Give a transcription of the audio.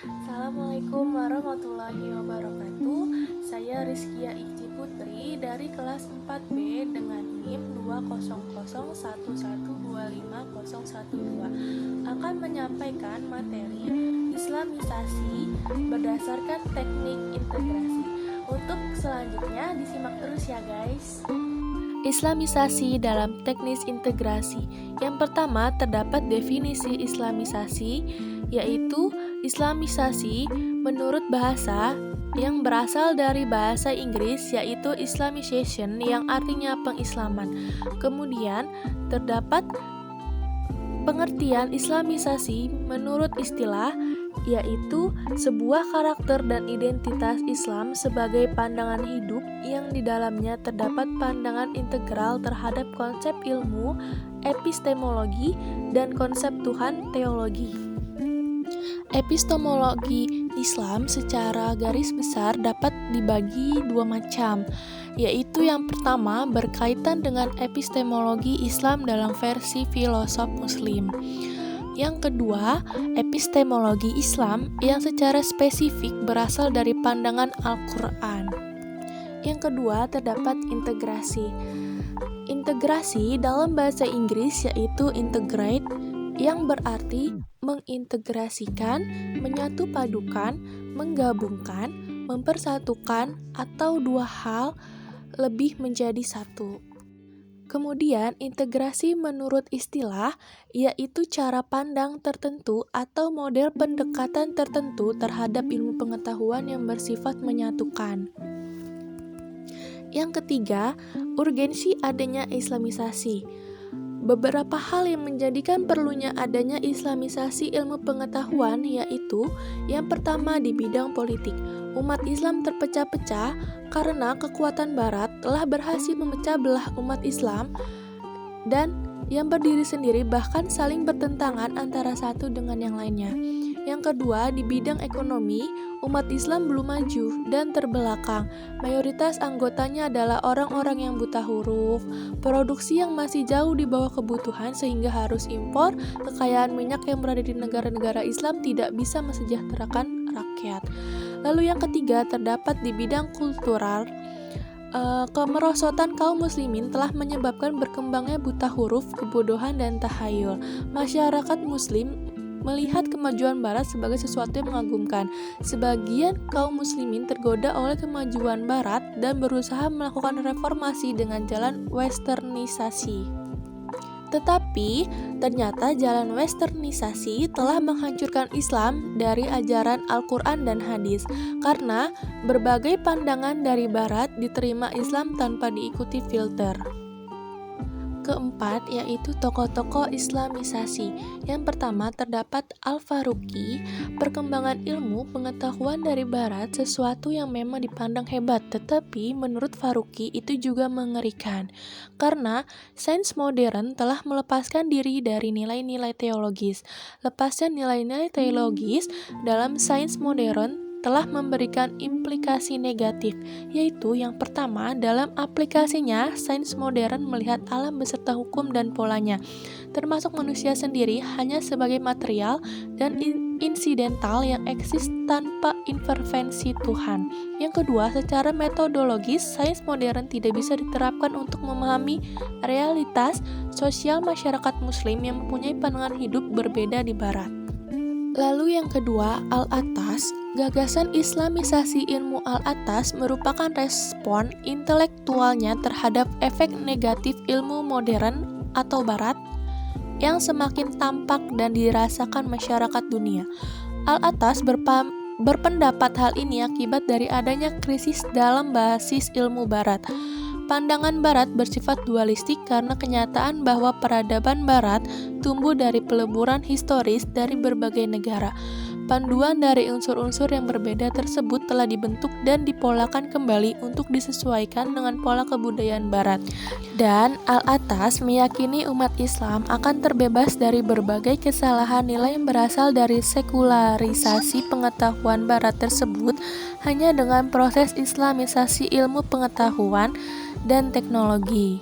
Assalamualaikum warahmatullahi wabarakatuh. Saya Rizkia Ikci Putri dari kelas 4B dengan NIM 20011250112 akan menyampaikan materi Islamisasi berdasarkan teknik integrasi. Untuk selanjutnya disimak terus ya guys. Islamisasi dalam teknis integrasi. Yang pertama terdapat definisi Islamisasi, yaitu Islamisasi menurut bahasa yang berasal dari bahasa Inggris, yaitu Islamization yang artinya pengislaman. Kemudian terdapat pengertian Islamisasi menurut istilah, yaitu sebuah karakter dan identitas Islam sebagai pandangan hidup yang di dalamnya terdapat pandangan integral terhadap konsep ilmu, epistemologi, dan konsep Tuhan, teologi. Epistemologi Islam secara garis besar dapat dibagi dua macam, yaitu yang pertama berkaitan dengan epistemologi Islam dalam versi filosof Muslim. Yang kedua, epistemologi Islam yang secara spesifik berasal dari pandangan Al-Quran. Yang kedua, terdapat integrasi. Integrasi dalam bahasa Inggris yaitu integrate, yang berarti mengintegrasikan, menyatupadukan, menggabungkan, mempersatukan, atau dua hal lebih menjadi satu. Kemudian, integrasi menurut istilah, yaitu cara pandang tertentu atau model pendekatan tertentu terhadap ilmu pengetahuan yang bersifat menyatukan. Yang ketiga, urgensi adanya Islamisasi. Beberapa hal yang menjadikan perlunya adanya Islamisasi ilmu pengetahuan yaitu yang pertama di bidang politik. Umat Islam terpecah-pecah karena kekuatan Barat telah berhasil memecah belah umat Islam dan yang berdiri sendiri bahkan saling bertentangan antara satu dengan yang lainnya. Yang kedua, di bidang ekonomi, umat Islam belum maju dan terbelakang. Mayoritas anggotanya adalah orang-orang yang buta huruf, produksi yang masih jauh di bawah kebutuhan sehingga harus impor, kekayaan minyak yang berada di negara-negara Islam tidak bisa mesejahterakan rakyat. Lalu yang ketiga, terdapat di bidang kultural. Kemerosotan kaum muslimin telah menyebabkan berkembangnya buta huruf, kebodohan, dan tahayul. Masyarakat muslim melihat kemajuan barat sebagai sesuatu yang mengagumkan. Sebagian kaum muslimin tergoda oleh kemajuan barat dan berusaha melakukan reformasi dengan jalan westernisasi. Tetapi, ternyata jalan westernisasi telah menghancurkan Islam dari ajaran Al-Quran dan hadis, karena berbagai pandangan dari Barat diterima Islam tanpa diikuti filter. Keempat, yaitu tokoh-tokoh Islamisasi. Yang pertama, terdapat Al-Faruqi, perkembangan ilmu pengetahuan dari Barat sesuatu yang memang dipandang hebat, tetapi menurut Faruqi itu juga mengerikan, karena sains modern telah melepaskan diri dari nilai-nilai teologis. Lepasnya nilai-nilai teologis dalam sains modern telah memberikan implikasi negatif, yaitu yang pertama, dalam aplikasinya, sains modern melihat alam beserta hukum dan polanya, termasuk manusia sendiri, hanya sebagai material dan insidental yang eksis tanpa intervensi Tuhan. Yang kedua, secara metodologis, sains modern tidak bisa diterapkan untuk memahami realitas sosial masyarakat Muslim yang mempunyai pandangan hidup berbeda di Barat. Lalu yang kedua, Al-Atas. Gagasan Islamisasi ilmu Al-Atas merupakan respon intelektualnya terhadap efek negatif ilmu modern atau Barat yang semakin tampak dan dirasakan masyarakat dunia. Al-Atas berpendapat hal ini akibat dari adanya krisis dalam basis ilmu Barat. Pandangan Barat bersifat dualistik karena kenyataan bahwa peradaban Barat tumbuh dari peleburan historis dari berbagai negara. Panduan dari unsur-unsur yang berbeda tersebut telah dibentuk dan dipolakan kembali untuk disesuaikan dengan pola kebudayaan Barat. Dan Al-Atas meyakini umat Islam akan terbebas dari berbagai kesalahan nilai yang berasal dari sekularisasi pengetahuan Barat tersebut hanya dengan proses Islamisasi ilmu pengetahuan dan teknologi.